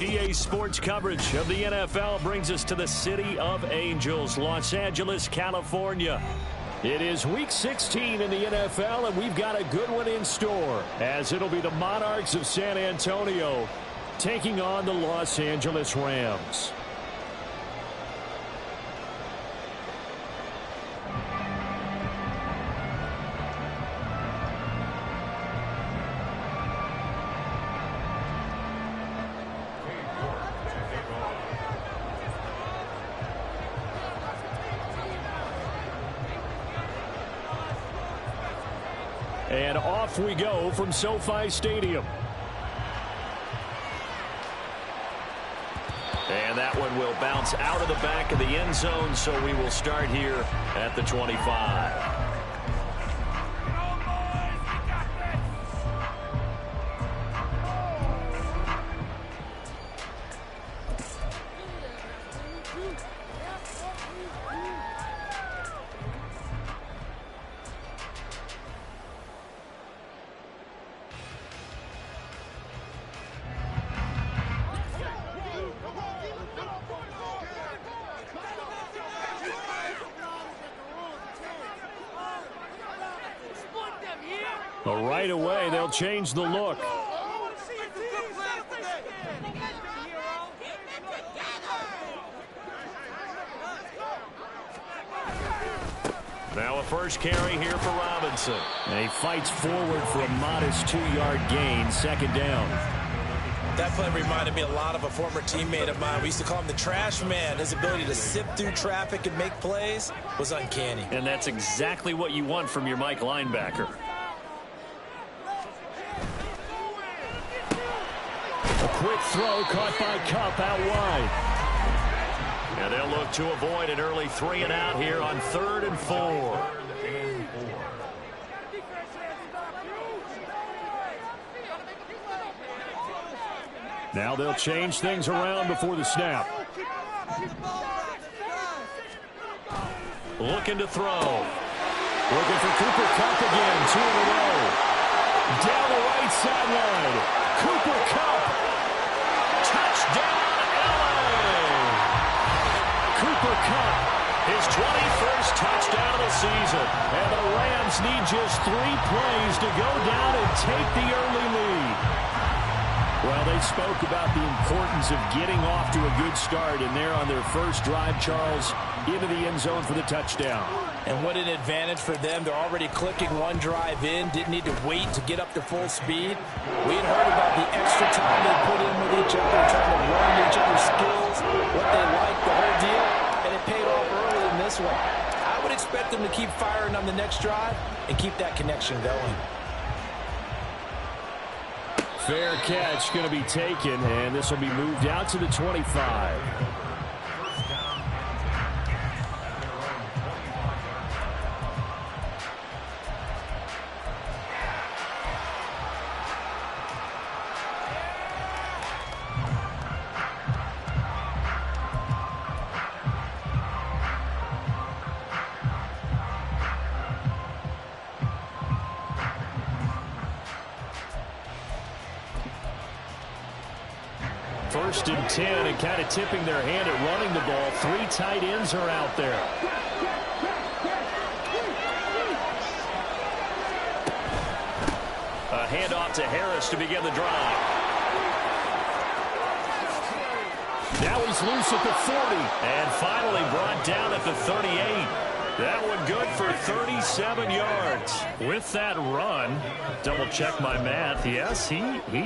EA Sports coverage of the NFL brings us to the City of Angels, Los Angeles, California. It is Week 16 in the NFL, and we've got a good one in store, as it'll be the Monarchs of San Antonio taking on the Los Angeles Rams. And off we go from SoFi Stadium. And that one will bounce out of the back of the end zone, so we will start here at the 25. But right away, they'll change the look. Now a first carry here for Robinson. And he fights forward for a modest 2-yard gain, second down. That play reminded me a lot of a former teammate of mine. We used to call him the trash man. His ability to sift through traffic and make plays was uncanny. And that's exactly what you want from your Mike linebacker. A quick throw caught by Kupp out wide. And they'll look to avoid an early 3-and-out here on 3rd and 4. Now they'll change things around before the snap. Looking to throw. Looking for Cooper Kupp again, 2 in a row. Down the right sideline. Cooper Kupp. Touchdown, LA! Cooper Kupp, his 21st touchdown of the season. And the Rams need just 3 plays to go down and take the early lead. Well, they spoke about the importance of getting off to a good start, and they're on their first drive, Charles, into the end zone for the touchdown. And what an advantage for them. They're already clicking one drive in, didn't need to wait to get up to full speed. We had heard about the extra time they put in with each other, trying to learn each other's skills, what they like, the whole deal, and it paid off early in this one. I would expect them to keep firing on the next drive and keep that connection going. Fair catch going to be taken, and this will be moved out to the 25. First and 10, and kind of tipping their hand at running the ball. 3 tight ends are out there. A handoff to Harris to begin the drive. Now he's loose at the 40, and finally brought down at the 38. That one good for 37 yards. With that run, double check my math. Yes, he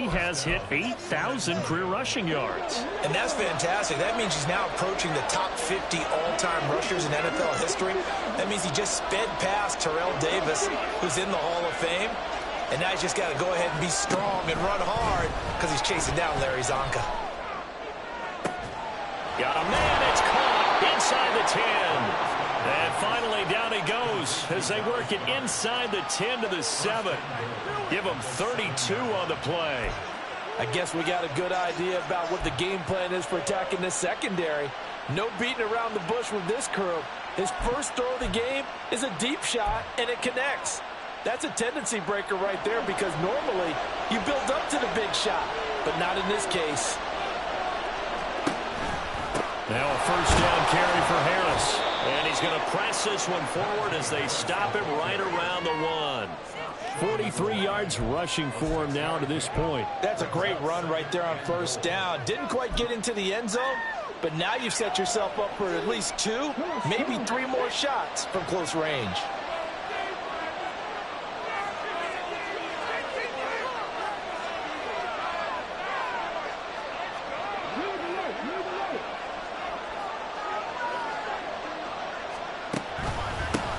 has hit 8,000 career rushing yards. And that's fantastic. That means he's now approaching the top 50 all-time rushers in NFL history. That means he just sped past Terrell Davis, who's in the Hall of Fame. And now he's just got to go ahead and be strong and run hard because he's chasing down Larry Zonka. Got a man. It's caught inside the 10. And finally, down he goes as they work it inside the 10 to the 7. Give him 32 on the play. I guess we got a good idea about what the game plan is for attacking this secondary. No beating around the bush with this crew. His first throw of the game is a deep shot, and it connects. That's a tendency breaker right there because normally you build up to the big shot, but not in this case. Now a first down carry for Harris. And he's going to press this one forward as they stop him right around the 1. 43 yards rushing for him now to this point. That's a great run right there on first down. Didn't quite get into the end zone, but now you've set yourself up for at least 2, maybe 3 more shots from close range.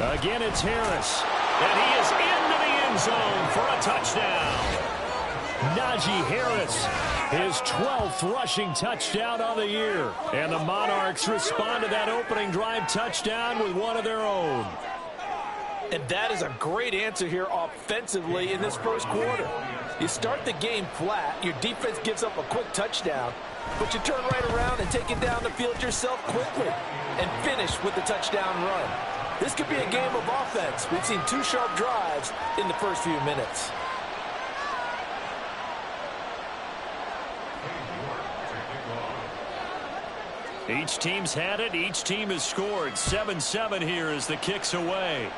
Again, it's Harris. And he is into the end zone for a touchdown. Najee Harris, his 12th rushing touchdown on the year. And the Monarchs respond to that opening drive touchdown with one of their own. And that is a great answer here offensively in this first quarter. You start the game flat, your defense gives up a quick touchdown, but you turn right around and take it down the field yourself quickly and finish with the touchdown run. This could be a game of offense. We've seen 2 sharp drives in the first few minutes. Each team's had it. Each team has scored. 7-7 here as the kick's away.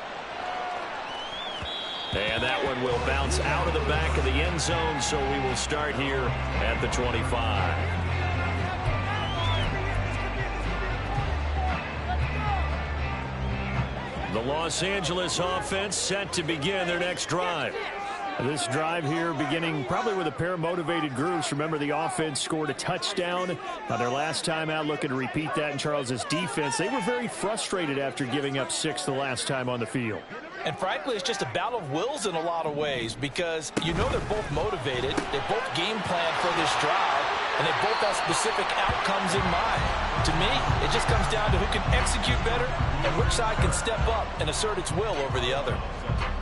And that one will bounce out of the back of the end zone, so we will start here at the 25. The Los Angeles offense set to begin their next drive. This drive here beginning probably with a pair of motivated groups. Remember, the offense scored a touchdown their last time out, looking to repeat that in Charles's defense. They were very frustrated after giving up 6 the last time on the field. And frankly, it's just a battle of wills in a lot of ways because you know they're both motivated. They both game plan for this drive, and they both have specific outcomes in mind. To me, it just comes down to who can execute better and which side can step up and assert its will over the other.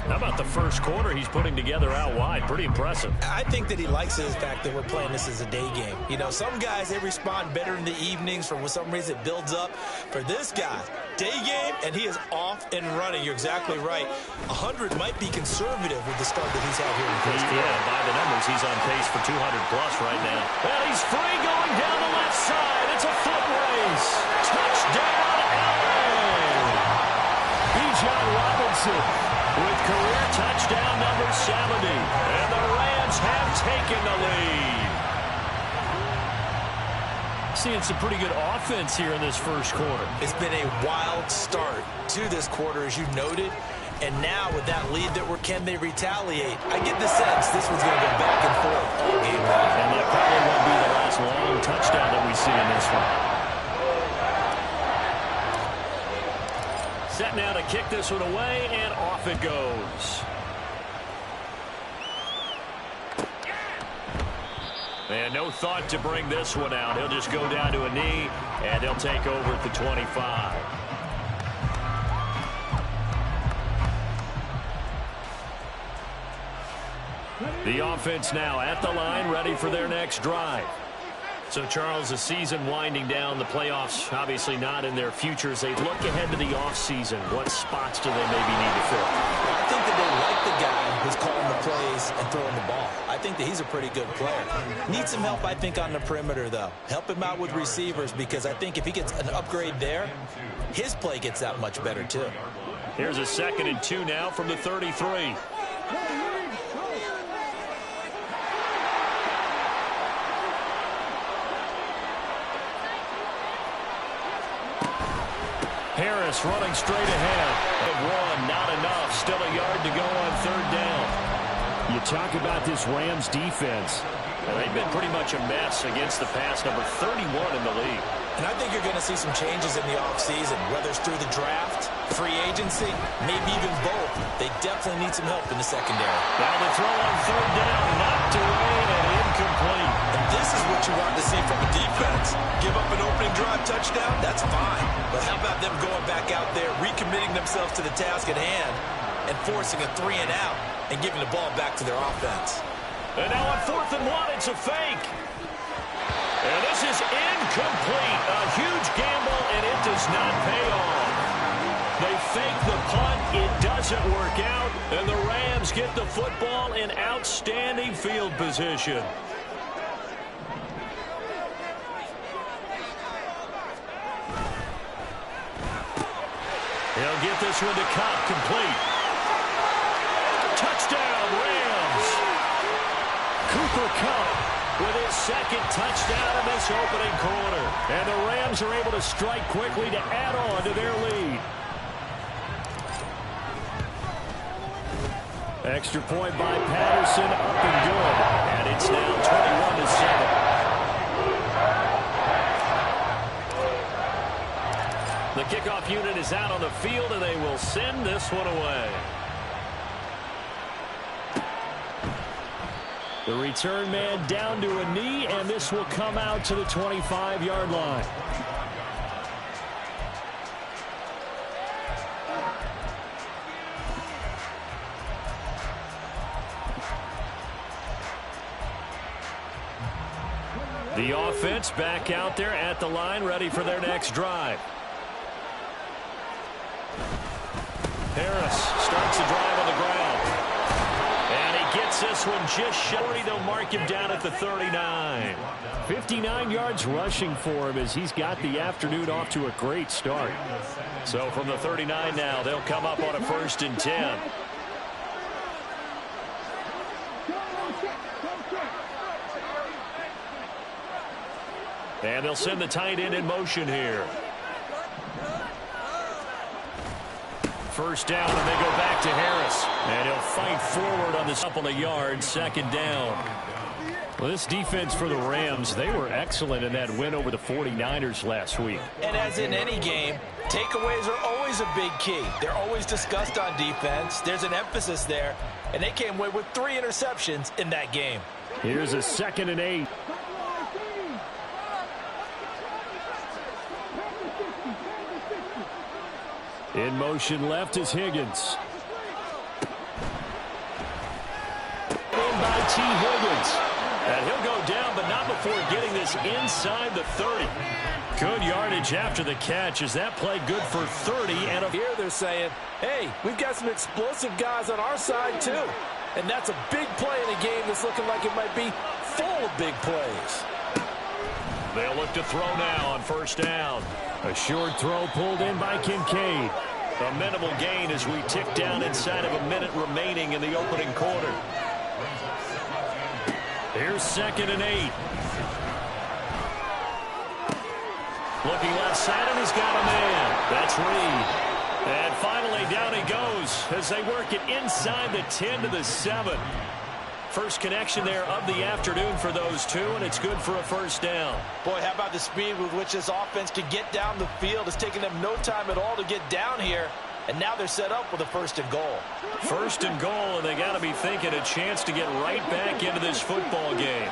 How about the first quarter he's putting together out wide? Pretty impressive. I think that he likes the fact that we're playing this as a day game. You know, some guys, they respond better in the evenings. For some reason, it builds up. For this guy, day game, and he is off and running. You're exactly right. 100 might be conservative with the start that he's had here in the first quarter. Yeah, by the numbers, he's on pace for 200-plus right now. Well, he's free going down the left side. It's a foot race. Touchdown, LA! Bijan Robinson with career touchdown number 70. And the Rams have taken the lead. Seeing some pretty good offense here in this first quarter. It's been a wild start to this quarter, as you noted. And now with that lead can they retaliate? I get the sense this one's going to go back and forth all game long. And that probably won't be the last long touchdown that we see in this one. Set now to kick this one away, and off it goes. And no thought to bring this one out. He'll just go down to a knee, and they'll take over at the 25. The offense now at the line, ready for their next drive. So, Charles, the season winding down, the playoffs obviously not in their future. As they look ahead to the offseason, what spots do they maybe need to fill? I think that they like the guy who's calling the plays and throwing the ball. I think that he's a pretty good player. Needs some help, I think, on the perimeter, though. Help him out with receivers, because I think if he gets an upgrade there, his play gets that much better, too. Here's a 2nd and 2 now from the 33. Harris running straight ahead. And 1, not enough. Still a yard to go on 3rd down. You talk about this Rams defense. They've been pretty much a mess against the pass, number 31 in the league. And I think you're going to see some changes in the offseason, whether it's through the draft, free agency, maybe even both. They definitely need some help in the secondary. Now the throw on 3rd down, knocked away and incomplete. And this is what you want to see from a defense. Give up an opening drive touchdown, that's fine. But how about them going back out there, recommitting themselves to the task at hand, and forcing a 3 and out, and giving the ball back to their offense. And now on 4th and 1, it's a fake. And this is incomplete. A huge gamble, and it does not pay off. They fake the punt. It doesn't work out. And the Rams get the football in outstanding field position. He'll get this one to Cobb, complete. Touchdown, Rams. Cooper Kupp with his second touchdown in this opening quarter. And the Rams are able to strike quickly to add on to their lead. Extra point by Patterson, up and good. And it's now 21-7. The kickoff unit is out on the field, and they will send this one away. The return man down to a knee, and this will come out to the 25-yard line. The offense back out there at the line, ready for their next drive. Harris starts the drive on the ground. And he gets this one just short. They'll mark him down at the 39. 59 yards rushing for him as he's got the afternoon off to a great start. So from the 39 now, they'll come up on a 1st and 10. And they'll send the tight end in motion here. First down, and they go back to Harris. And he'll fight forward on this couple of yards, 2nd down. Well, this defense for the Rams, they were excellent in that win over the 49ers last week. And as in any game, takeaways are always a big key. They're always discussed on defense. There's an emphasis there. And they came away with 3 interceptions in that game. Here's a 2nd and 8. In motion left is Higgins. In by T. Higgins. And he'll go down, but not before getting this inside the 30. Good yardage after the catch. Is that play good for 30? And here they're saying, hey, we've got some explosive guys on our side too. And that's a big play in a game that's looking like it might be full of big plays. They'll look to throw now on 1st down. A short throw pulled in by Kincaid. A minimal gain as we tick down inside of a minute remaining in the opening quarter. Here's 2nd and 8. Looking left side, and he's got a man. That's Reed. And finally down he goes as they work it inside the 10 to the 7. First connection there of the afternoon for those two, and it's good for a 1st down. Boy, how about the speed with which this offense could get down the field? It's taken them no time at all to get down here, and now they're set up with a 1st and goal. 1st and goal, and they got to be thinking a chance to get right back into this football game.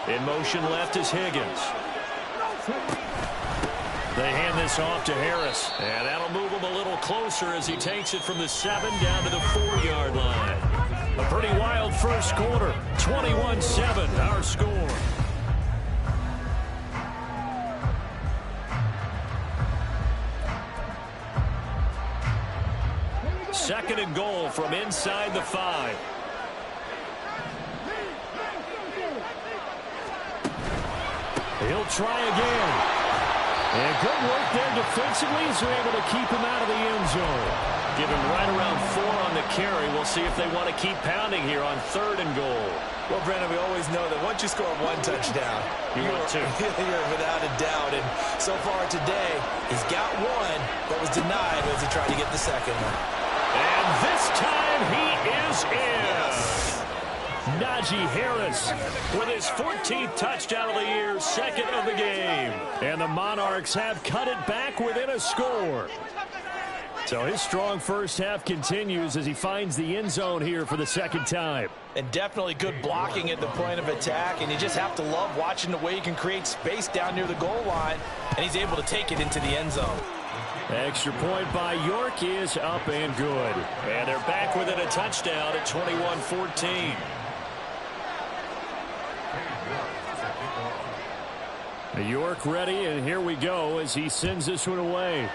In motion left is Higgins. They hand this off to Harris, and that'll move him a little closer as he takes it from the 7 down to the 4-yard line. A pretty wild first quarter. 21-7, our score. Second and goal from inside the 5. He'll try again. And good work there defensively as they're able to keep him out of the end zone. Give him right around 4 on the carry. We'll see if they want to keep pounding here on 3rd and goal. Well, Brandon, we always know that once you score 1 touchdown, you're without a doubt. And so far today, he's got 1 that was denied as he tried to get the 2nd one. And this time he is in. Yes. Najee Harris with his 14th touchdown of the year, 2nd of the game. And the Monarchs have cut it back within a score. So his strong first half continues as he finds the end zone here for the 2nd time. And definitely good blocking at the point of attack, and you just have to love watching the way he can create space down near the goal line, and he's able to take it into the end zone. Extra point by York is up and good. And they're back within a touchdown at 21-14. York ready, and here we go as he sends this one away.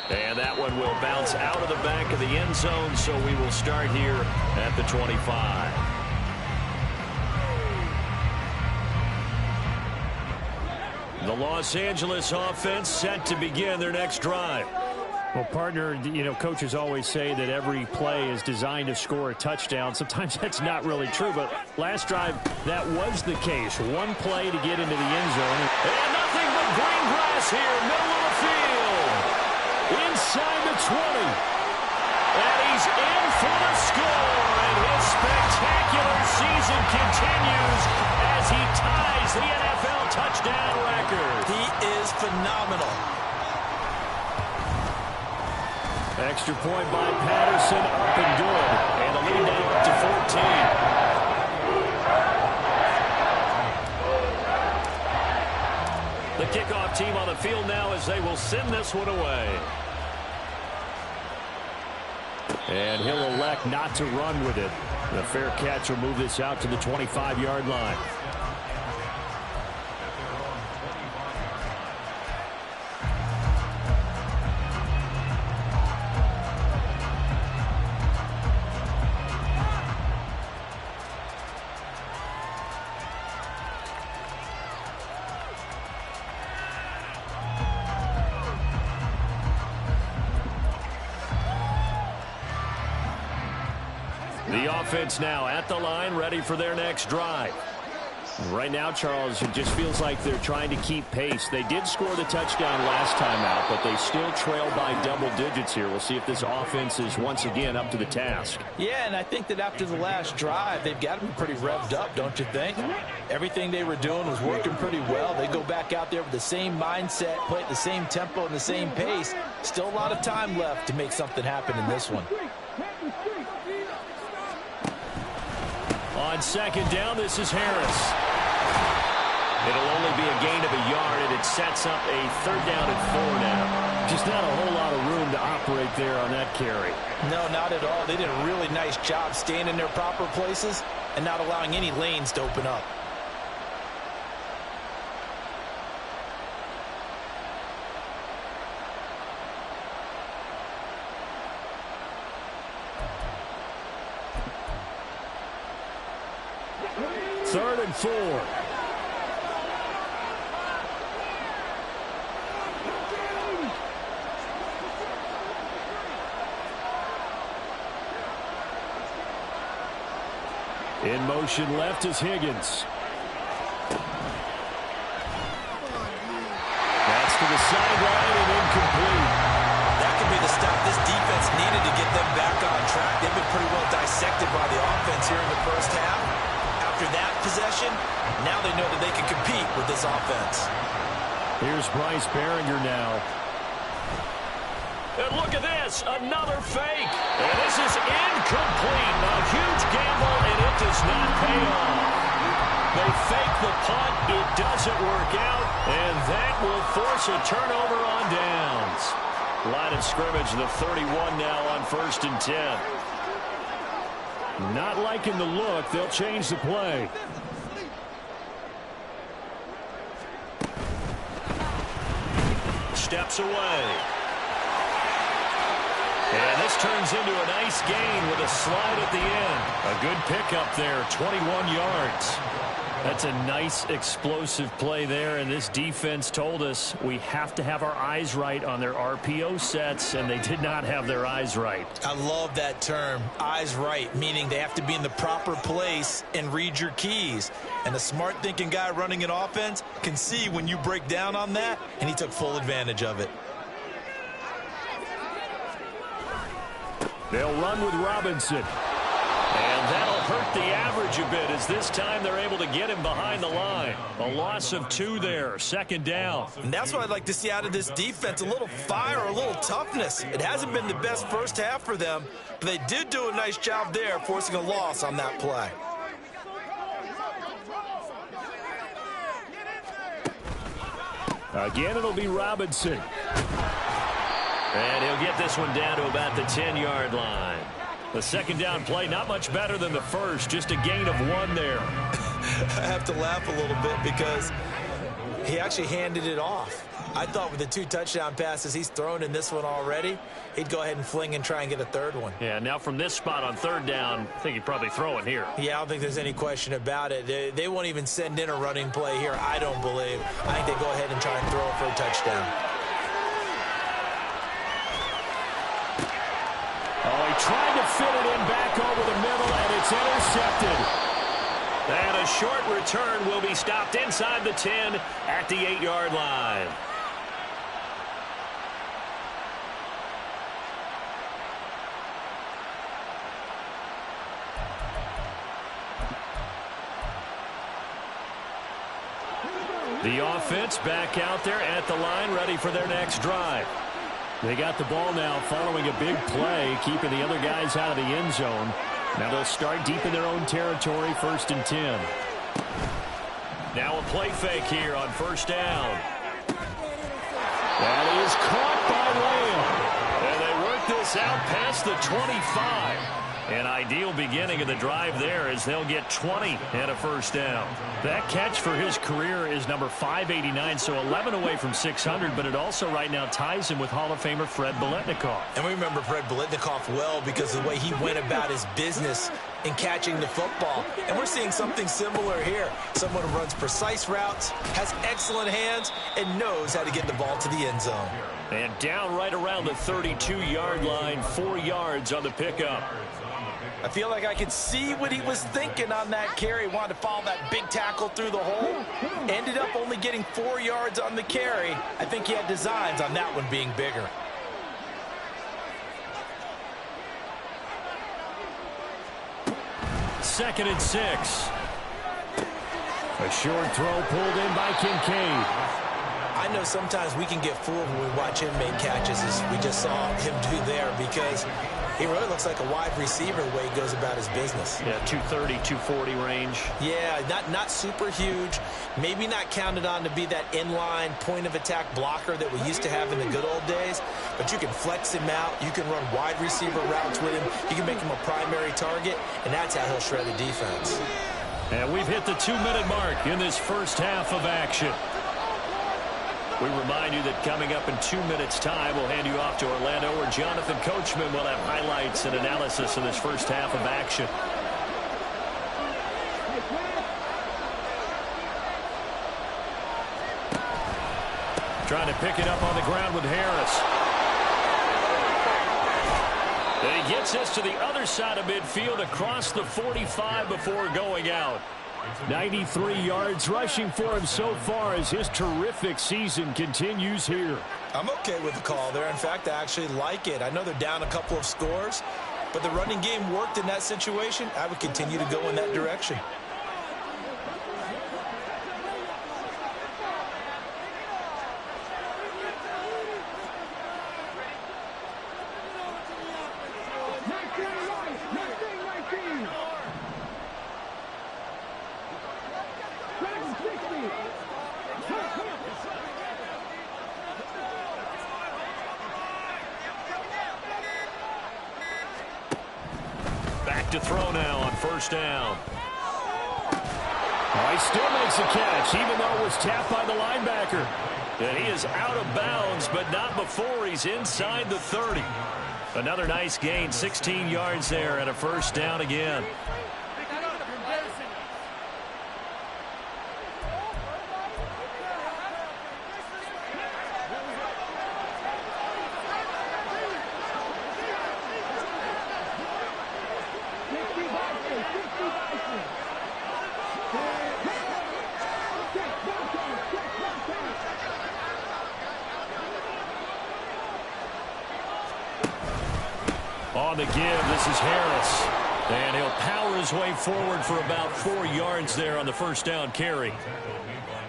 And that one will bounce out of the back of the end zone, so we will start here at the 25. The Los Angeles offense set to begin their next drive. Well, partner, you know, coaches always say that every play is designed to score a touchdown. Sometimes that's not really true, but last drive, that was the case. One play to get into the end zone. And nothing but green grass here, middle of the field. Inside the 20. And he's in for the score. And his spectacular season continues as he ties the NFL touchdown record. He is phenomenal. Extra point by Patterson, up and good. And the lead now up to 14. The kickoff team on the field now as they will send this one away. And he'll elect not to run with it. The fair catch will move this out to the 25-yard line. The offense now at the line, ready for their next drive. Right now, Charles, it just feels like they're trying to keep pace. They did score the touchdown last time out, but they still trail by double digits here. We'll see if this offense is once again up to the task. Yeah, and I think that after the last drive, they've got to be pretty revved up, don't you think? Everything they were doing was working pretty well. They go back out there with the same mindset, play at the same tempo and the same pace. Still a lot of time left to make something happen in this one. On second down, this is Harris. It'll only be a gain of a yard, and it sets up a third down and 4 now. Just not a whole lot of room to operate there on that carry. No, not at all. They did a really nice job staying in their proper places and not allowing any lanes to open up. Third and 4. In motion left is Higgins. That's to the sideline and incomplete. That could be the stop this defense needed to get them back on track. They've been pretty well dissected by the offense here in the first half. After that possession, now they know that they can compete with this offense. Here's Bryce Behringer now. And look at this, another fake. And this is incomplete. A huge gamble, and it does not pay off. They fake the punt, it doesn't work out, and that will force a turnover on downs. Line of scrimmage, the 31 now on 1st and 10. Not liking the look. They'll change the play. Steps away. And this turns into a nice gain with a slide at the end. A good pickup there, 21 yards. That's a nice explosive play there, and this defense told us we have to have our eyes right on their RPO sets, and they did not have their eyes right. I love that term, eyes right, meaning they have to be in the proper place and read your keys. And a smart thinking guy running an offense can see when you break down on that, and he took full advantage of it. They'll run with Robinson. And that'll hurt the average a bit as this time they're able to get him behind the line. A loss of 2 there, 2nd down. And that's what I'd like to see out of this defense, a little fire, a little toughness. It hasn't been the best first half for them, but they did do a nice job there forcing a loss on that play. Again, it'll be Robinson. And he'll get this one down to about the 10-yard line. The 2nd down play, not much better than the first, just a gain of 1 there. I have to laugh a little bit because He actually handed it off. I thought with the 2 touchdown passes he's thrown in this one already, he'd go ahead and fling and try and get a 3rd one. Yeah, now from this spot on 3rd down, I think he'd probably throw it here. Yeah, I don't think there's any question about it. They won't even send in a running play here, I don't believe. I think they go ahead and try and throw it for a touchdown. Oh, he tried to fit it in back over the middle, and it's intercepted. And a short return will be stopped inside the 10 at the 8-yard line. The offense back out there at the line, ready for their next drive. They got the ball now following a big play, keeping the other guys out of the end zone. Now they'll start deep in their own territory, 1st and 10. Now a play fake here on 1st down. That is caught by Lamb. And they work this out past the 25. An ideal beginning of the drive there as they'll get 20 and a 1st down. That catch for his career is number 589, so 11 away from 600, but it also right now ties him with Hall of Famer Fred Biletnikoff. And we remember Fred Biletnikoff well because of the way he went about his business in catching the football. And we're seeing something similar here. Someone who runs precise routes, has excellent hands, and knows how to get the ball to the end zone. And down right around the 32-yard line, 4 yards on the pickup. I feel like I could see what he was thinking on that carry. Wanted to follow that big tackle through the hole. Ended up only getting 4 yards on the carry. I think he had designs on that one being bigger. Second and 6. A short throw pulled in by Kincaid. I know sometimes we can get fooled when we watch him make catches, as we just saw him do there, because he really looks like a wide receiver the way he goes about his business. Yeah, 230, 240 range. Yeah, not super huge. Maybe not counted on to be that inline point-of-attack blocker that we used to have in the good old days. But you can flex him out. You can run wide receiver routes with him. You can make him a primary target, and that's how he'll shred the defense. And we've hit the 2-minute mark in this first half of action. We remind you that coming up in 2 minutes' time, we'll hand you off to Orlando, where Jonathan Coachman will have highlights and analysis of this first half of action. Trying to pick it up on the ground with Harris. And he gets us to the other side of midfield across the 45 before going out. 93 yards rushing for him so far as his terrific season continues here. I'm okay with the call there. In fact, I actually like it. I know they're down a couple of scores, but the running game worked in that situation. I would continue to go in that direction. To throw now on 1st down. Oh, he still makes a catch, even though it was tapped by the linebacker. And he is out of bounds, but not before he's inside the 30. Another nice gain, 16 yards there, and a 1st down again. On the give, this is Harris. And he'll power his way forward for about 4 yards there on the 1st down carry.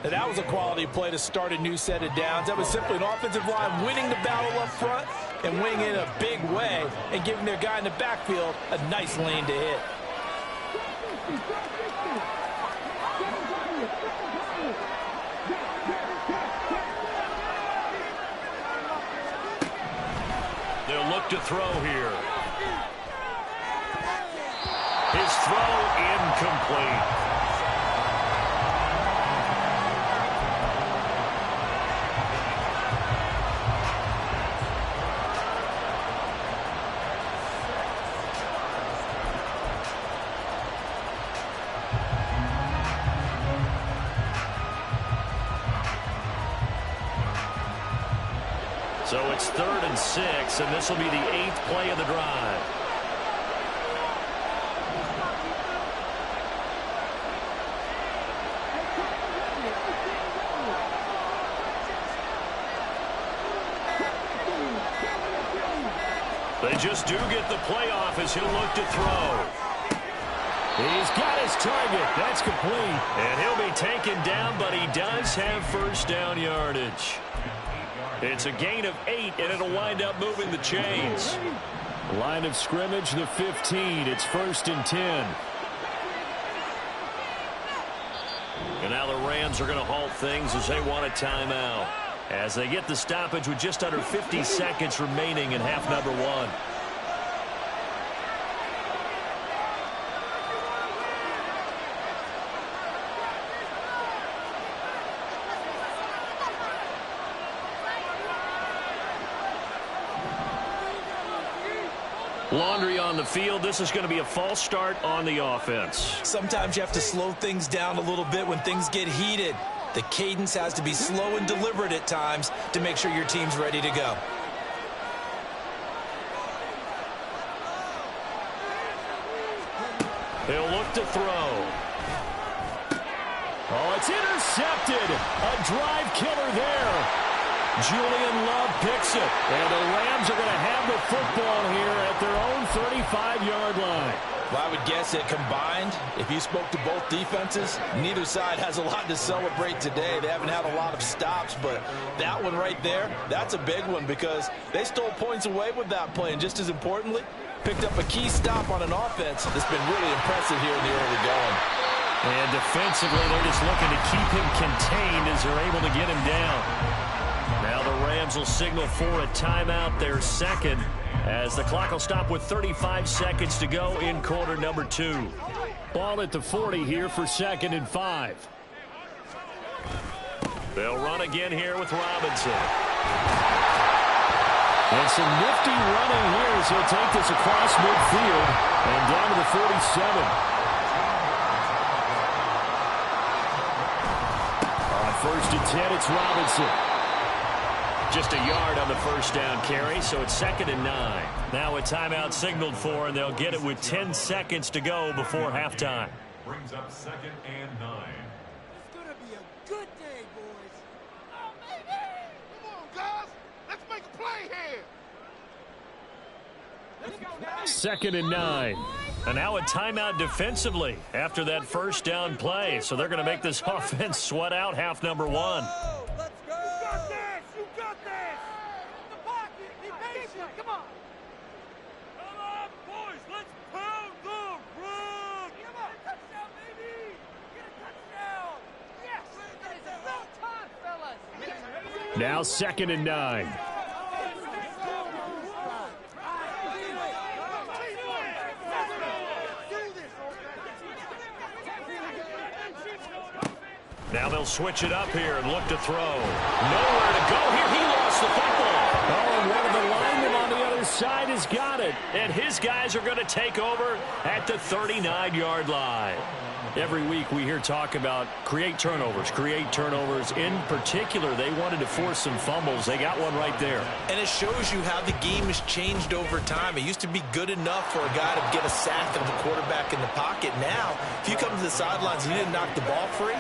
Now, that was a quality play to start a new set of downs. That was simply an offensive line winning the battle up front and winning in a big way and giving their guy in the backfield a nice lane to hit. They'll look to throw here. His throw incomplete. it's 3rd and 6, and this will be the 8th play of the drive. They just do get the playoff as he'll look to throw. He's got his target. That's complete. And he'll be taken down, but he does have first down yardage. It's a gain of 8, and it'll wind up moving the chains. Line of scrimmage, the 15. It's 1st and 10. And now the Rams are going to halt things as they want a timeout, as they get the stoppage with just under 50 seconds remaining in half number 1. Laundry on the field. This is going to be a false start on the offense. Sometimes you have to slow things down a little bit when things get heated. The cadence has to be slow and deliberate at times to make sure your team's ready to go. He'll look to throw. Oh, it's intercepted. A drive killer there. Julian Love picks it. And the Rams are going to have the football here at their own 35-yard line. Well, I would guess that combined, if you spoke to both defenses, neither side has a lot to celebrate today. They haven't had a lot of stops, but that one right there, that's a big one because they stole points away with that play. And just as importantly, picked up a key stop on an offense that's been really impressive here in the early going. And defensively, they're just looking to keep him contained as they're able to get him down. Now the Rams will signal for a timeout, their second, as the clock will stop with 35 seconds to go in quarter number 2. Ball at the 40 here for 2nd and 5. They'll run again here with Robinson. And some nifty running here as he'll take this across midfield and down to the 47. On 1st and 10, it's Robinson. Just a yard on the first down carry, so it's 2nd and 9. Now a timeout signaled for, and they'll get it with 10 seconds to go before halftime. Brings up 2nd and 9. It's going to be a good day, boys. Oh, baby! Come on, guys. Let's make a play here. Let's go now. 2nd and 9. And now a timeout defensively after that first down play. So they're going to make this offense sweat out half number 1. Let's go. You got this. You got this. The pocket. Be patient. Come on. Come on, boys. Let's pound the road. Come on. Touchdown, baby. Get a touchdown. Yes. It's about time, fellas. Now 2nd and 9. Now they'll switch it up here and look to throw. Nowhere to go here. He lost the football. Oh, and one of the linemen on the other side has got it. And his guys are going to take over at the 39-yard line. Every week we hear talk about create turnovers. In particular, they wanted to force some fumbles. They got one right there. And it shows you how the game has changed over time. It used to be good enough for a guy to get a sack of the quarterback in the pocket. Now, if you come to the sidelines and you didn't knock the ball free,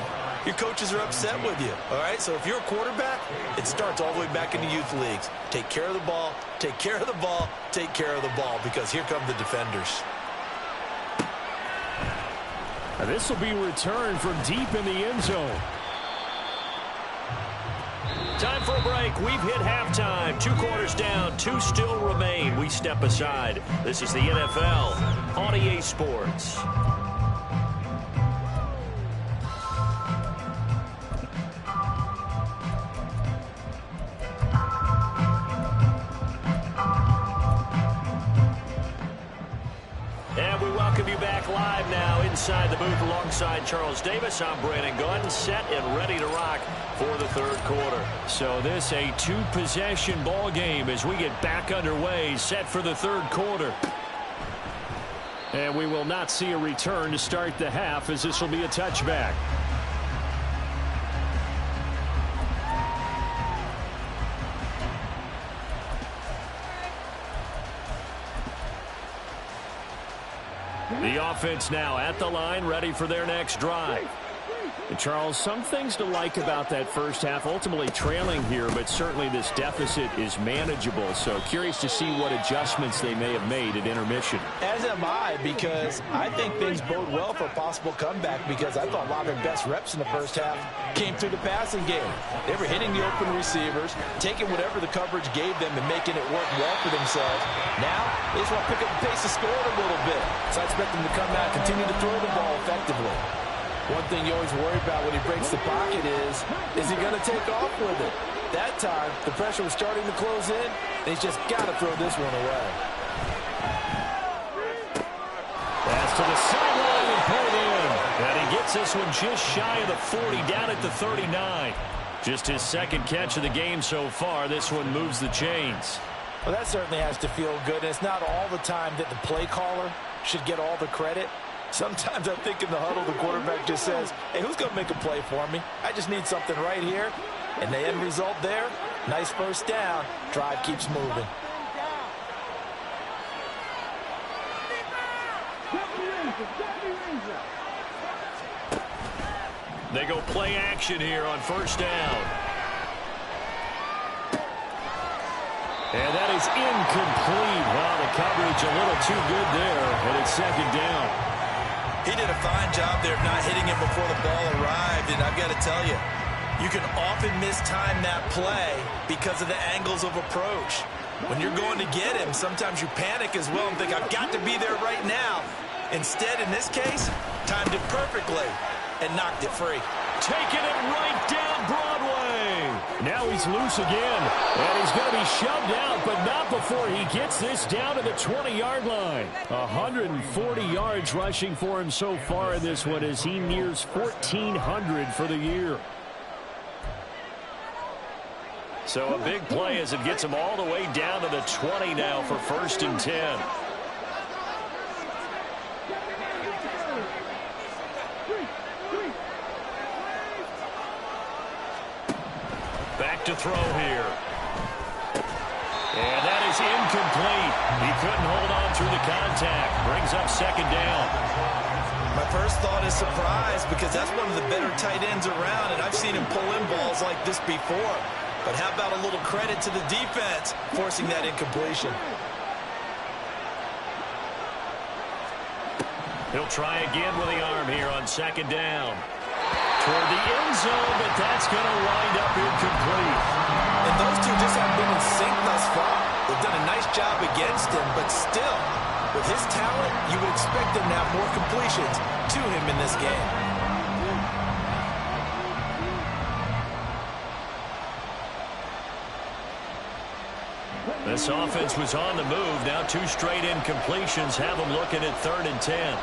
your coaches are upset with you, all right? So if you're a quarterback, it starts all the way back in the youth leagues. Take care of the ball, take care of the ball, take care of the ball, because here come the defenders. And this will be returned from deep in the end zone. Time for a break. We've hit halftime. 2 quarters down, 2 still remain. We step aside. This is the NFL on EA Sports. And we welcome you back live now inside the booth alongside Charles Davis. I'm Brandon Gordon, set and ready to rock for the third quarter. So this a 2-possession ball game as we get back underway, set for the third quarter. And we will not see a return to start the half, as this will be a touchback. The offense now at the line, ready for their next drive. And Charles, some things to like about that first half. Ultimately trailing here, but certainly this deficit is manageable. So curious to see what adjustments they may have made at intermission. As am I, because I think things bode well for a possible comeback, because I thought a lot of their best reps in the first half came through the passing game. They were hitting the open receivers, taking whatever the coverage gave them and making it work well for themselves. Now, they just want to pick up the pace of scoring a little bit. So I expect them to come out and continue to throw the ball effectively. One thing you always worry about when he breaks the pocket is he going to take off with it? That time, the pressure was starting to close in, and he's just got to throw this one away. Pass to the sideline and pulled in. And he gets this one just shy of the 40, down at the 39. Just his second catch of the game so far. This one moves the chains. Well, that certainly has to feel good. And it's not all the time that the play caller should get all the credit. Sometimes I think in the huddle, the quarterback just says, hey, who's going to make a play for me? I just need something right here. And the end result there, nice first down. Drive keeps moving. They go play action here on first down. And that is incomplete. Wow, the coverage a little too good there. And it's second down. He did a fine job there of not hitting him before the ball arrived. And I've got to tell you, you can often mistime that play because of the angles of approach. When you're going to get him, sometimes you panic as well and think, I've got to be there right now. Instead, in this case, timed it perfectly and knocked it free. Taking it right down Broadway. Now he's loose again. And he's going to be shoved out, but not before he gets this down to the 20-yard line. 140 yards rushing for him so far in this one as he nears 1,400 for the year. So a big play as it gets him all the way down to the 20 now for 1st and 10. Back to throw here. And that is incomplete. He couldn't hold on through the contact. Brings up second down. My first thought is surprise, because that's one of the better tight ends around, and I've seen him pull in balls like this before. But how about a little credit to the defense forcing that incompletion? He'll try again with the arm here on second down. Toward the end zone, but that's going to wind up incomplete. And those two just haven't been in sync thus far. They've done a nice job against him, but still, with his talent, you would expect him to have more completions to him in this game. This offense was on the move. Now 2 straight incompletions have them looking at 3rd and 10.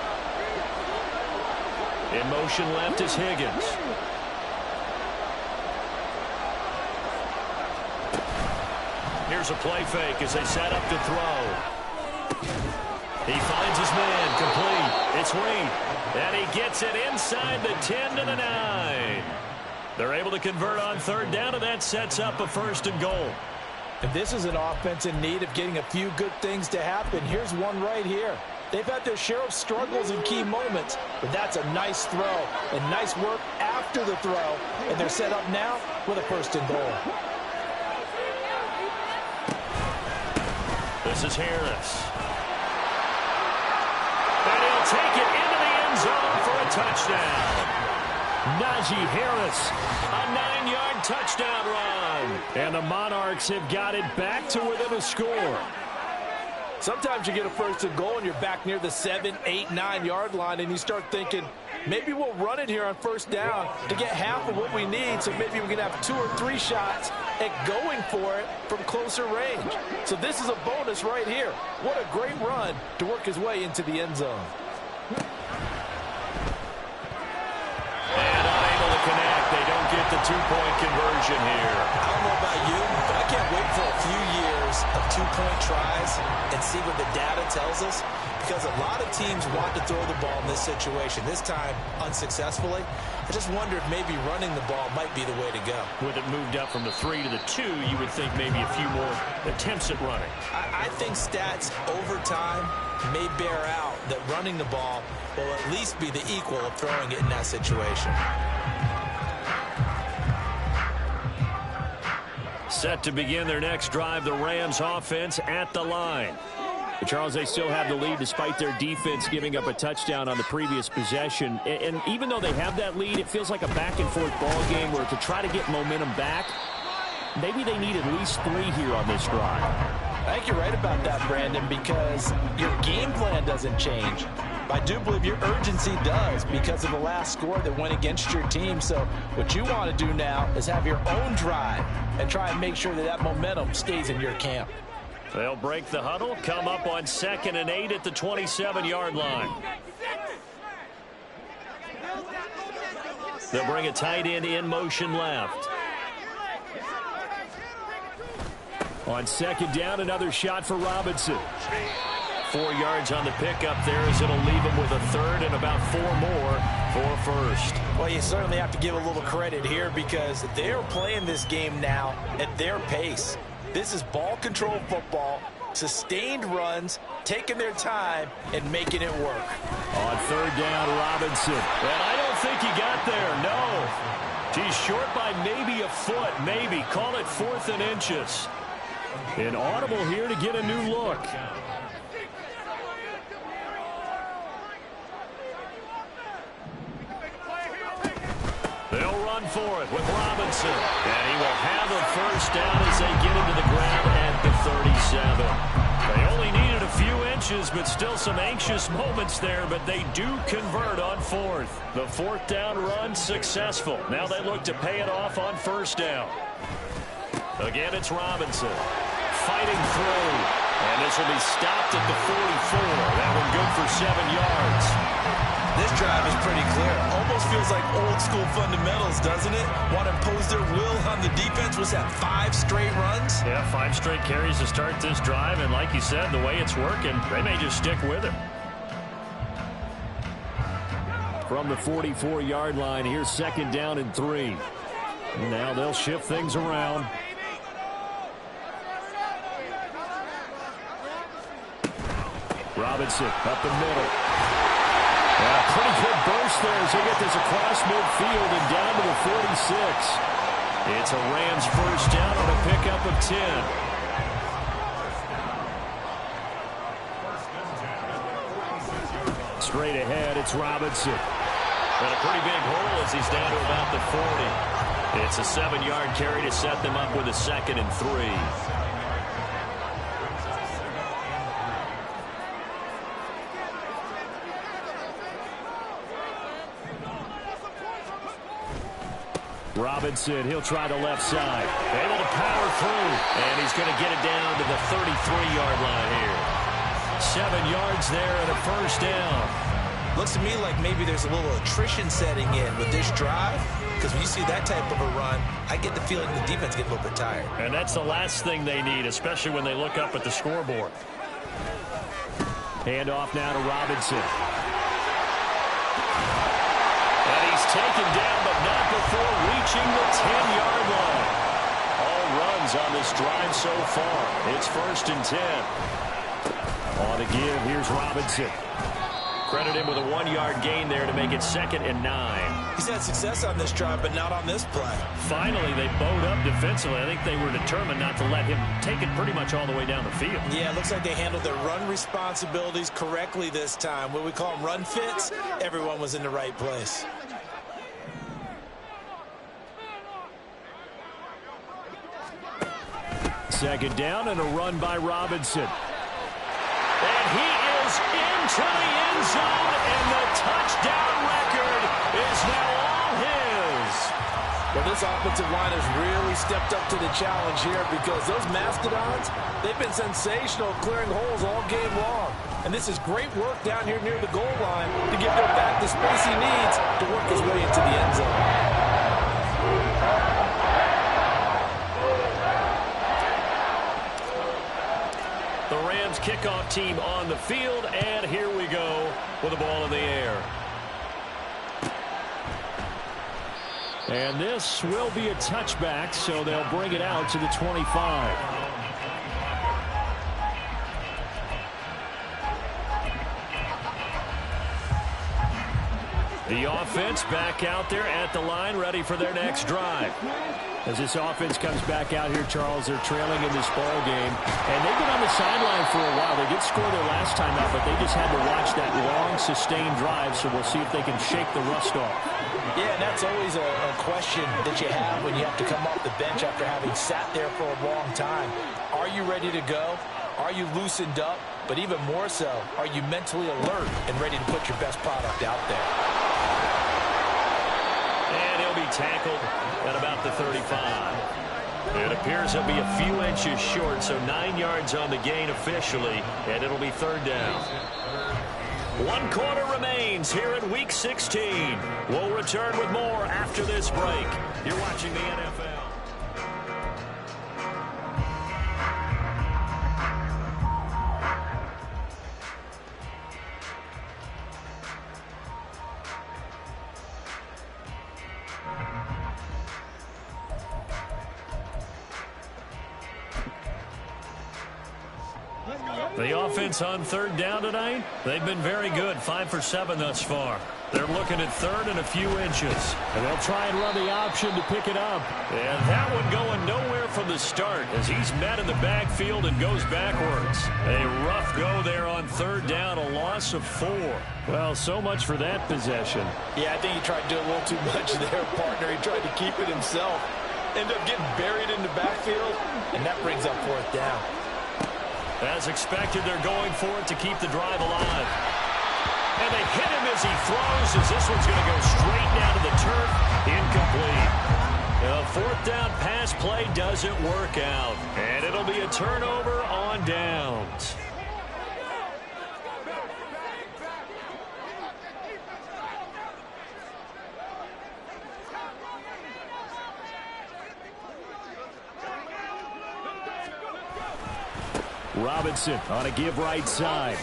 In motion left is Higgins. Here's a play fake as they set up to throw. He finds his man, complete. It's Reed. And he gets it inside the 10 to the 9. They're able to convert on 3rd down, and that sets up a 1st and goal. And this is an offense in need of getting a few good things to happen. Here's one right here. They've had their share of struggles in key moments, but that's a nice throw and nice work after the throw. And they're set up now with a 1st and goal. This is Harris. And he'll take it into the end zone for a touchdown. Najee Harris, a 9-yard touchdown run. And the Monarchs have got it back to within a score. Sometimes you get a 1st and goal and you're back near the 7, 8, 9-yard line, and you start thinking, maybe we'll run it here on 1st down to get half of what we need, so maybe we can have 2 or 3 shots at going for it from closer range. So this is a bonus right here. What a great run to work his way into the end zone. And unable to connect. They don't get the 2-point conversion here. I don't know about you, but I can't wait for a few years of 2-point tries and see what the data tells us, because a lot of teams want to throw the ball in this situation, this time unsuccessfully. I just wonder if maybe running the ball might be the way to go. With it moved up from the 3 to the 2, you would think maybe a few more attempts at running. I think stats over time may bear out that running the ball will at least be the equal of throwing it in that situation. Set to begin their next drive, the Rams offense at the line. Charles, they still have the lead despite their defense giving up a touchdown on the previous possession. And even though they have that lead, it feels like a back-and-forth ball game where to try to get momentum back, maybe they need at least 3 here on this drive. I think you're right about that, Brandon, because your game plan doesn't change. I do believe your urgency does because of the last score that went against your team. So what you want to do now is have your own drive and try and make sure that that momentum stays in your camp. They'll break the huddle, come up on 2nd and 8 at the 27-yard line. They'll bring a tight end in motion left. On 2nd down, another shot for Robinson. 4 yards on the pickup there as it'll leave him with a 3rd and about 4 more for 1st. Well, you certainly have to give a little credit here because they're playing this game now at their pace. This is ball control football, sustained runs, taking their time, and making it work. On 3rd down, Robinson. And I don't think he got there, no. He's short by maybe a foot, maybe. Call it 4th and inches. Inaudible here to get a new look. They'll run for it with Robinson. And he will have a 1st down as they get into the ground at the 37. They only needed a few inches, but still some anxious moments there, but they do convert on 4th. The 4th down run successful. Now they look to pay it off on 1st down. Again, it's Robinson. Fighting through. And this will be stopped at the 44. That one good for 7 yards. This drive is pretty clear. Almost feels like old school fundamentals, doesn't it? Want to impose their will on the defense. Was that 5 straight runs? Yeah, 5 straight carries to start this drive. And like you said, the way it's working, they may just stick with it. From the 44-yard line, here's 2nd down and 3. Now they'll shift things around. Robinson up the middle. Yeah, pretty good burst there as they get this across midfield and down to the 46. It's a Rams 1st down on a pickup of 10. Straight ahead, it's Robinson. And a pretty big hole as he's down to about the 40. It's a 7-yard carry to set them up with a 2nd and 3. Robinson, he'll try the left side. Able to power through. And he's going to get it down to the 33-yard line here. 7 yards there and a 1st down. Looks to me like maybe there's a little attrition setting in with this drive. Because when you see that type of a run, I get the feeling the defense gets a little bit tired. And that's the last thing they need, especially when they look up at the scoreboard. Hand off now to Robinson. And he's taken down, but not before reaching the 10-yard line. All runs on this drive so far. It's 1st and 10. On the give, here's Robinson. Credit him with a 1-yard gain there to make it 2nd and 9. He's had success on this drive, but not on this play. Finally, they bowed up defensively. I think they were determined not to let him take it pretty much all the way down the field. Yeah, it looks like they handled their run responsibilities correctly this time. What we call them run fits, everyone was in the right place. Second down and a run by Robinson. And he is into the end zone, and the touchdown record is now all his. Well, this offensive line has really stepped up to the challenge here because those Mastodons, they've been sensational clearing holes all game long. And this is great work down here near the goal line to give their back the space he needs to work his way into the end zone. The Rams kickoff team on the field, and here we go with the ball in the air. And this will be a touchback, so they'll bring it out to the 25. The offense back out there at the line, ready for their next drive. As this offense comes back out here, Charles, they're trailing in this ball game. And they've been on the sideline for a while. They did score their last time out, but they just had to watch that long, sustained drive. So we'll see if they can shake the rust off. Yeah, and that's always a question that you have when you have to come off the bench after having sat there for a long time. Are you ready to go? Are you loosened up? But even more so, are you mentally alert and ready to put your best product out there? And he'll be tackled at about the 35. It appears he'll be a few inches short, so 9 yards on the gain officially, and it'll be third down. 1 quarter remains here in Week 16. We'll return with more after this break. You're watching the NFL. The offense on third down tonight, they've been very good, 5 for 7 thus far. They're looking at third and a few inches. And they'll try and run the option to pick it up. And that one going nowhere from the start as he's met in the backfield and goes backwards. A rough go there on third down, a loss of 4. Well, so much for that possession. Yeah, I think he tried to do a little too much there, partner. He tried to keep it himself. Ended up getting buried in the backfield, and that brings up fourth down. As expected, they're going for it to keep the drive alive. And they hit him as he throws, as this one's going to go straight down to the turf. Incomplete. The fourth down pass play doesn't work out. And it'll be a turnover on downs. Robinson on a give right side.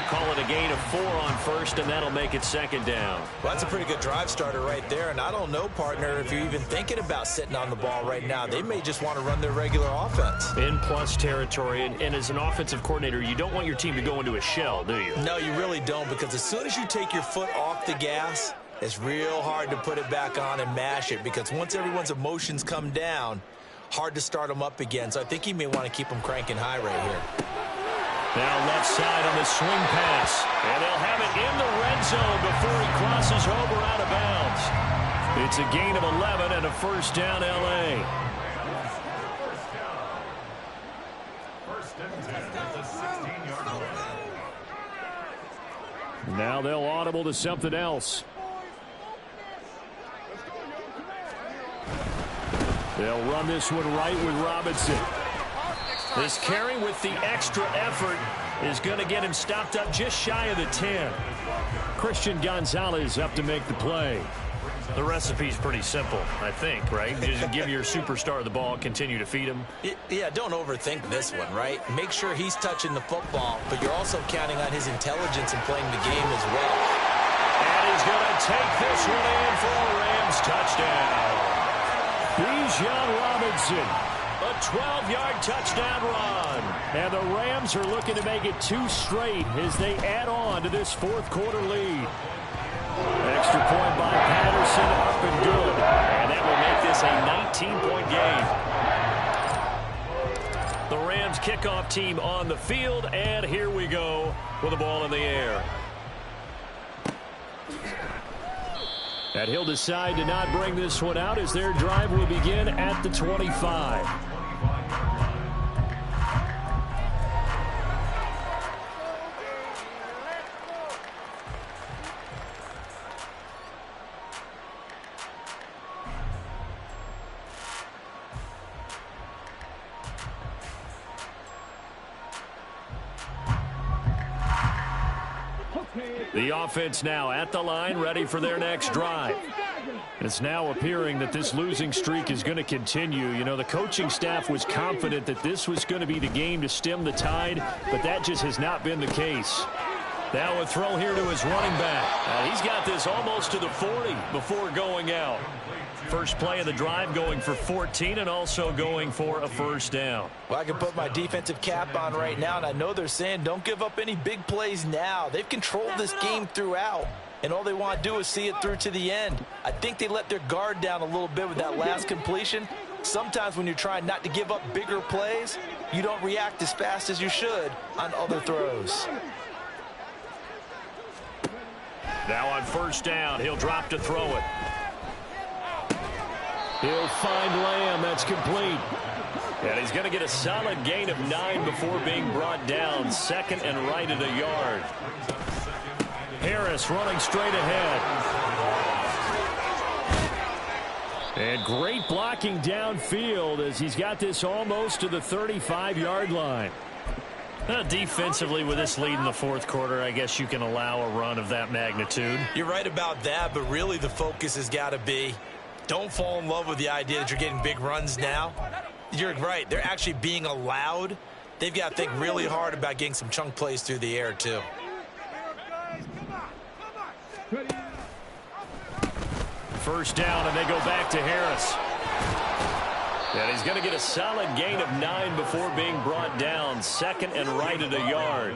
Call it a gain of 4 on first, and that'll make it second down. Well, that's a pretty good drive starter right there. And I don't know, partner, if you're even thinking about sitting on the ball right now. They may just want to run their regular offense. In plus territory, and as an offensive coordinator, you don't want your team to go into a shell, do you? No, you really don't, because as soon as you take your foot off the gas, it's real hard to put it back on and mash it, because once everyone's emotions come down, hard to start them up again. So I think he may want to keep them cranking high right here. Now left side on the swing pass. And they'll have it in the red zone before he crosses over out of bounds. It's a gain of 11 and a first down, L.A. First and 10 at the 16-yard line. Now they'll audible to something else. They'll run this one right with Robinson. This carry with the extra effort is going to get him stopped up just shy of the 10. Christian Gonzalez up to make the play. The recipe's pretty simple, I think, right? Just give your superstar the ball, continue to feed him. Yeah, don't overthink this one, right? Make sure he's touching the football, but you're also counting on his intelligence in playing the game as well. And he's going to take this one in for a Rams touchdown. Bijan Robinson. A 12-yard touchdown run. And the Rams are looking to make it 2 straight as they add on to this fourth quarter lead. Extra point by Patterson, up and good. And that will make this a 19-point game. The Rams kickoff team on the field, and here we go with the ball in the air. And he'll decide to not bring this one out as their drive will begin at the 25. The offense now at the line, ready for their next drive. It's now appearing that this losing streak is going to continue. You know, the coaching staff was confident that this was going to be the game to stem the tide, but that just has not been the case. Now a throw here to his running back. He's got this almost to the 40 before going out. First play of the drive going for 14 and also going for a first down. Well, I can put my defensive cap on right now, and I know they're saying don't give up any big plays now. They've controlled this game throughout. and all they want to do is see it through to the end. I think they let their guard down a little bit with that last completion. Sometimes when you're trying not to give up bigger plays, you don't react as fast as you should on other throws. Now on first down, he'll drop to throw it. He'll find Lamb. That's complete. And he's going to get a solid gain of 9 before being brought down. Second and right at a yard. Harris running straight ahead. And great blocking downfield as he's got this almost to the 35-yard line. Defensively, with this lead in the fourth quarter, I guess you can allow a run of that magnitude. You're right about that, but really the focus has got to be, don't fall in love with the idea that you're getting big runs now. You're right. They're actually being allowed. They've got to think really hard about getting some chunk plays through the air, too. First down, and they go back to Harris. And he's going to get a solid gain of 9 before being brought down. Second and right at a yard.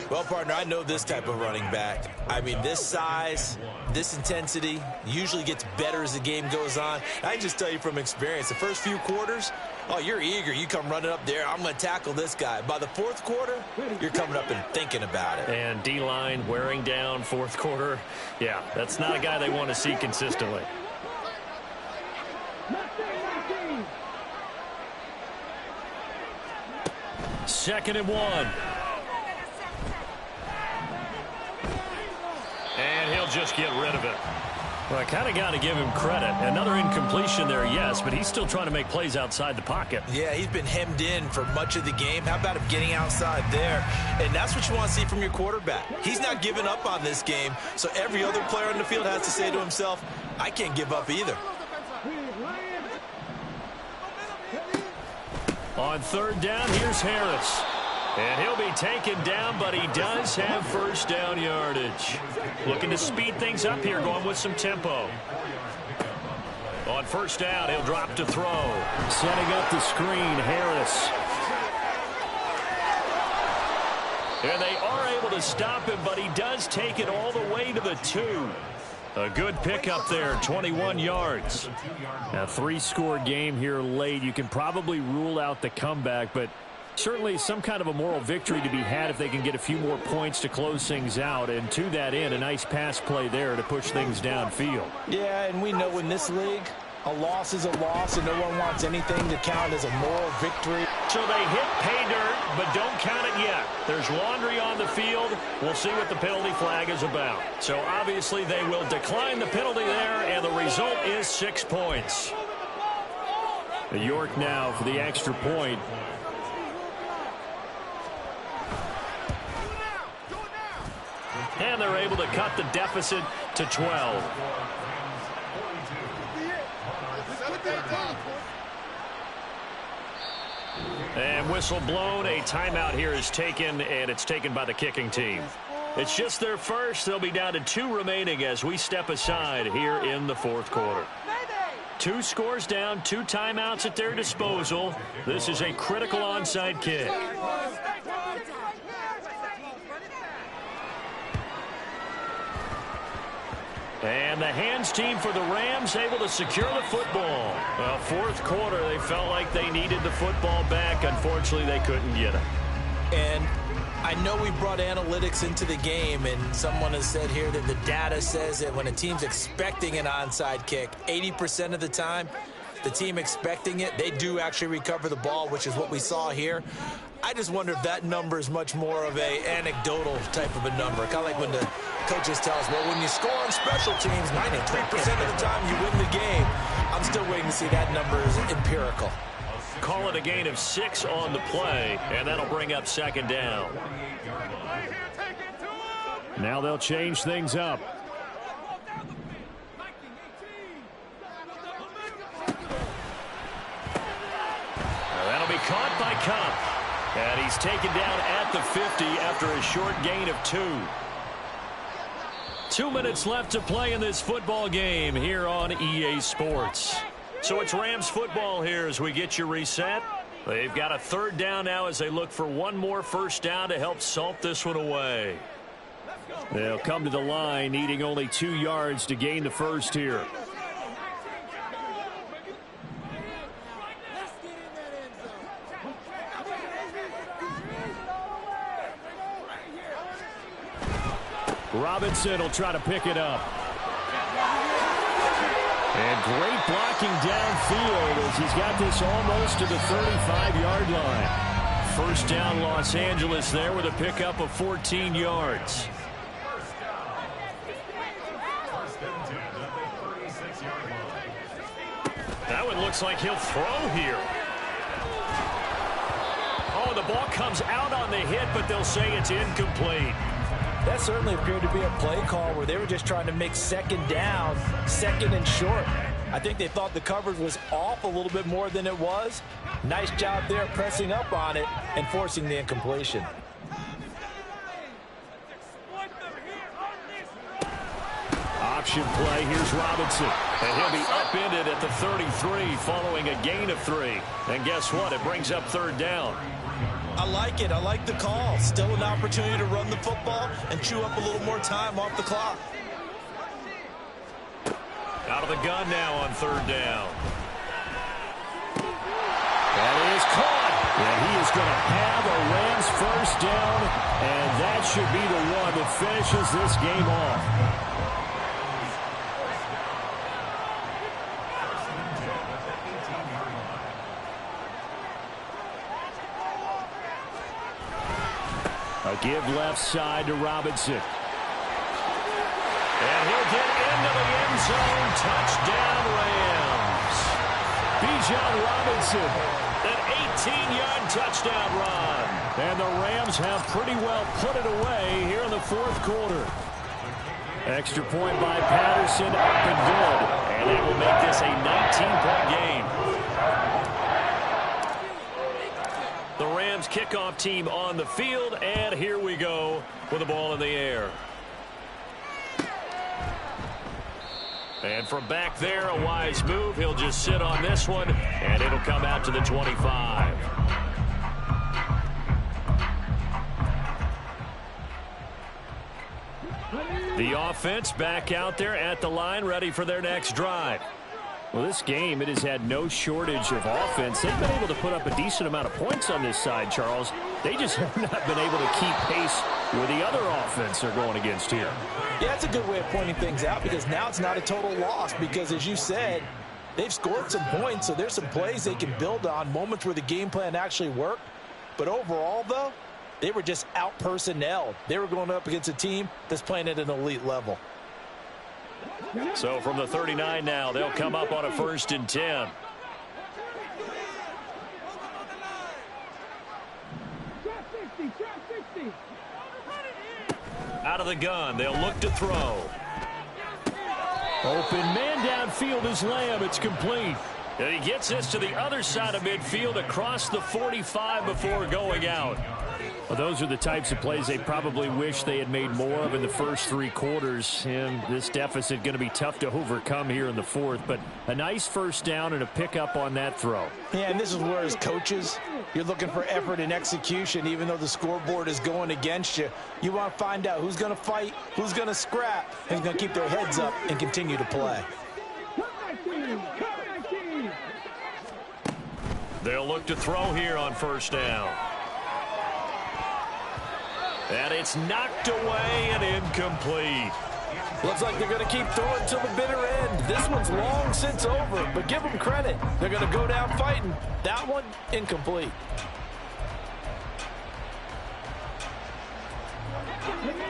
Well, partner, I know this type of running back. I mean, this size, this intensity usually gets better as the game goes on. I can just tell you from experience, the first few quarters, oh, you're eager. You come running up there, I'm going to tackle this guy. By the fourth quarter, you're coming up and thinking about it. And D-line wearing down fourth quarter. Yeah, that's not a guy they want to see consistently. Second and 1. And he'll just get rid of it. Well, I kind of got to give him credit. Another incompletion there, yes, but he's still trying to make plays outside the pocket. Yeah, he's been hemmed in for much of the game. How about him getting outside there? And that's what you want to see from your quarterback. He's not giving up on this game, so every other player on the field has to say to himself, I can't give up either. On third down, here's Harris. And he'll be taken down, but he does have first down yardage. Looking to speed things up here, going with some tempo. On first down, he'll drop to throw. Setting up the screen, Harris. And they are able to stop him, but he does take it all the way to the 2. A good pickup there, 21 yards. A 3-score game here late. You can probably rule out the comeback, but certainly some kind of a moral victory to be had if they can get a few more points to close things out. And to that end, a nice pass play there to push things downfield. Yeah, and we know in this league, a loss is a loss, and no one wants anything to count as a moral victory. So they hit pay dirt, but don't count it yet. There's laundry on the field. We'll see what the penalty flag is about. So obviously they will decline the penalty there, and the result is 6 points. York now for the extra point. And they're able to cut the deficit to 12. And whistle blown. A timeout here is taken, and it's taken by the kicking team. It's just their first. They'll be down to 2 remaining as we step aside here in the fourth quarter. 2 scores down, 2 timeouts at their disposal. This is a critical onside kick. And the hands team for the Rams able to secure the football. Well, fourth quarter, they felt like they needed the football back. Unfortunately, they couldn't get it. And I know we brought analytics into the game, and someone has said here that the data says that when a team's expecting an onside kick, 80% of the time, the team expecting it, they do actually recover the ball, which is what we saw here. I just wonder if that number is much more of a anecdotal type of a number. Kind of like when the coaches tell us, well, when you score on special teams, 93% of the time you win the game. I'm still waiting to see that number is empirical. Call it a gain of 6 on the play, and that'll bring up second down. Now they'll change things up. That'll be caught by Cup. And he's taken down at the 50 after a short gain of 2. 2 minutes left to play in this football game here on EA Sports. So it's Rams football here as we get you reset. They've got a third down now as they look for one more first down to help salt this one away. They'll come to the line, needing only 2 yards to gain the first here. Robinson will try to pick it up. And great blocking downfield as he's got this almost to the 35-yard line. First down, Los Angeles there with a pickup of 14 yards. That one looks like he'll throw here. Oh, the ball comes out on the hit, but they'll say it's incomplete. That certainly appeared to be a play call where they were just trying to make second down, second and short. I think they thought the coverage was off a little bit more than it was. Nice job there pressing up on it and forcing the incompletion. Option play. Here's Robinson. And he'll be upended at the 33 following a gain of 3. And guess what? It brings up third down. I like it. I like the call. Still an opportunity to run the football and chew up a little more time off the clock. Out of the gun now on third down. That is caught. And he is going to have a Rams first down. And that should be the one that finishes this game off. A give left side to Robinson. And he'll get into the end zone. Touchdown, Rams. Bijan Robinson, an 18-yard touchdown run. And the Rams have pretty well put it away here in the fourth quarter. Extra point by Patterson, up and good. And that will make this a 19-point game. The Rams kickoff team on the field, and here we go with the ball in the air. And from back there, a wise move. He'll just sit on this one, and it'll come out to the 25. The offense back out there at the line, ready for their next drive. Well, this game, it has had no shortage of offense. They've been able to put up a decent amount of points on this side, Charles. They just have not been able to keep pace with the other offense they're going against here. Yeah, that's a good way of pointing things out because now it's not a total loss because, as you said, they've scored some points, so there's some plays they can build on, moments where the game plan actually worked. But overall, though, they were just out-personnelled. They were going up against a team that's playing at an elite level. So from the 39 now, they'll come up on a 1st and 10. Out of the gun, they'll look to throw. Open man downfield is Lamb. It's complete. And he gets this to the other side of midfield across the 45 before going out. Well, those are the types of plays they probably wish they had made more of in the first 3 quarters. And this deficit going to be tough to overcome here in the fourth. But a nice first down and a pickup on that throw. Yeah, and this is where, as coaches, you're looking for effort and execution. Even though the scoreboard is going against you, you want to find out who's going to fight, who's going to scrap, and who's going to keep their heads up and continue to play. They'll look to throw here on first down. And it's knocked away and incomplete. Looks like they're going to keep throwing till the bitter end. This one's long since over, but give them credit. They're going to go down fighting. That one, incomplete.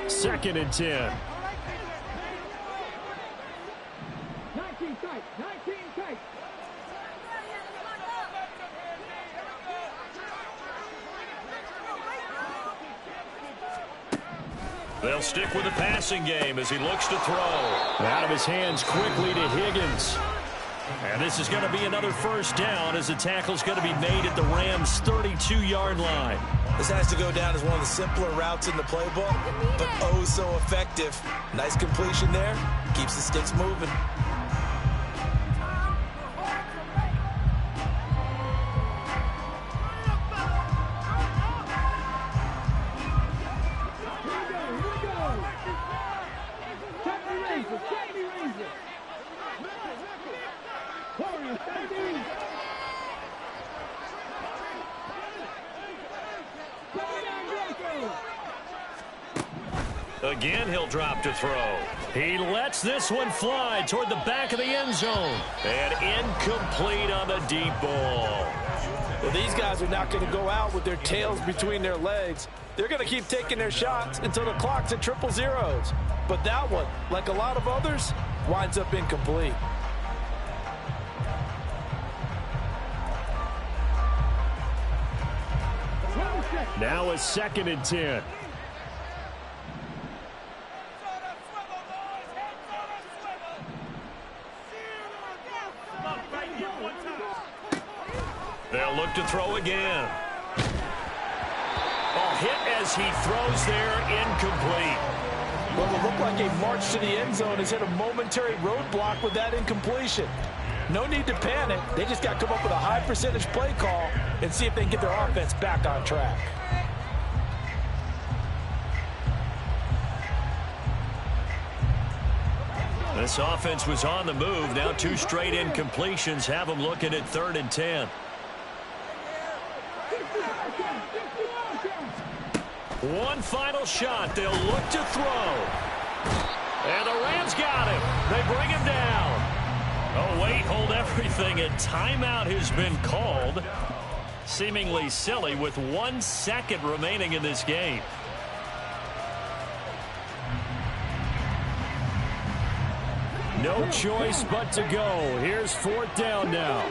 Second and 10. 19 tight, 19 tight. They'll stick with the passing game as he looks to throw. Out of his hands quickly to Higgins. And this is going to be another first down as the tackle's going to be made at the Rams' 32-yard line. This has to go down as one of the simpler routes in the playbook, but oh so effective. Nice completion there. Keeps the sticks moving. Again, he'll drop to throw. He lets this one fly toward the back of the end zone. And incomplete on the deep ball. Well, these guys are not going to go out with their tails between their legs. They're going to keep taking their shots until the clock's at 000. But that one, like a lot of others, winds up incomplete. Now a 2nd and 10. They'll look to throw again. Oh, hit as he throws there, incomplete. Well, it looked like a march to the end zone has hit a momentary roadblock with that incompletion. No need to panic. They just got to come up with a high percentage play call and see if they can get their offense back on track. This offense was on the move. Now 2 straight incompletions have them looking at 3rd and 10. One final shot. They'll look to throw. And the Rams got him. They bring him down. Oh, wait, hold everything. A timeout has been called. Seemingly silly with 1 second remaining in this game. No choice but to go. Here's 4th down now.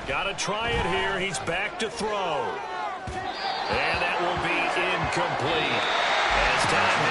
Got to try it here. He's back to throw. And that will be incomplete. As time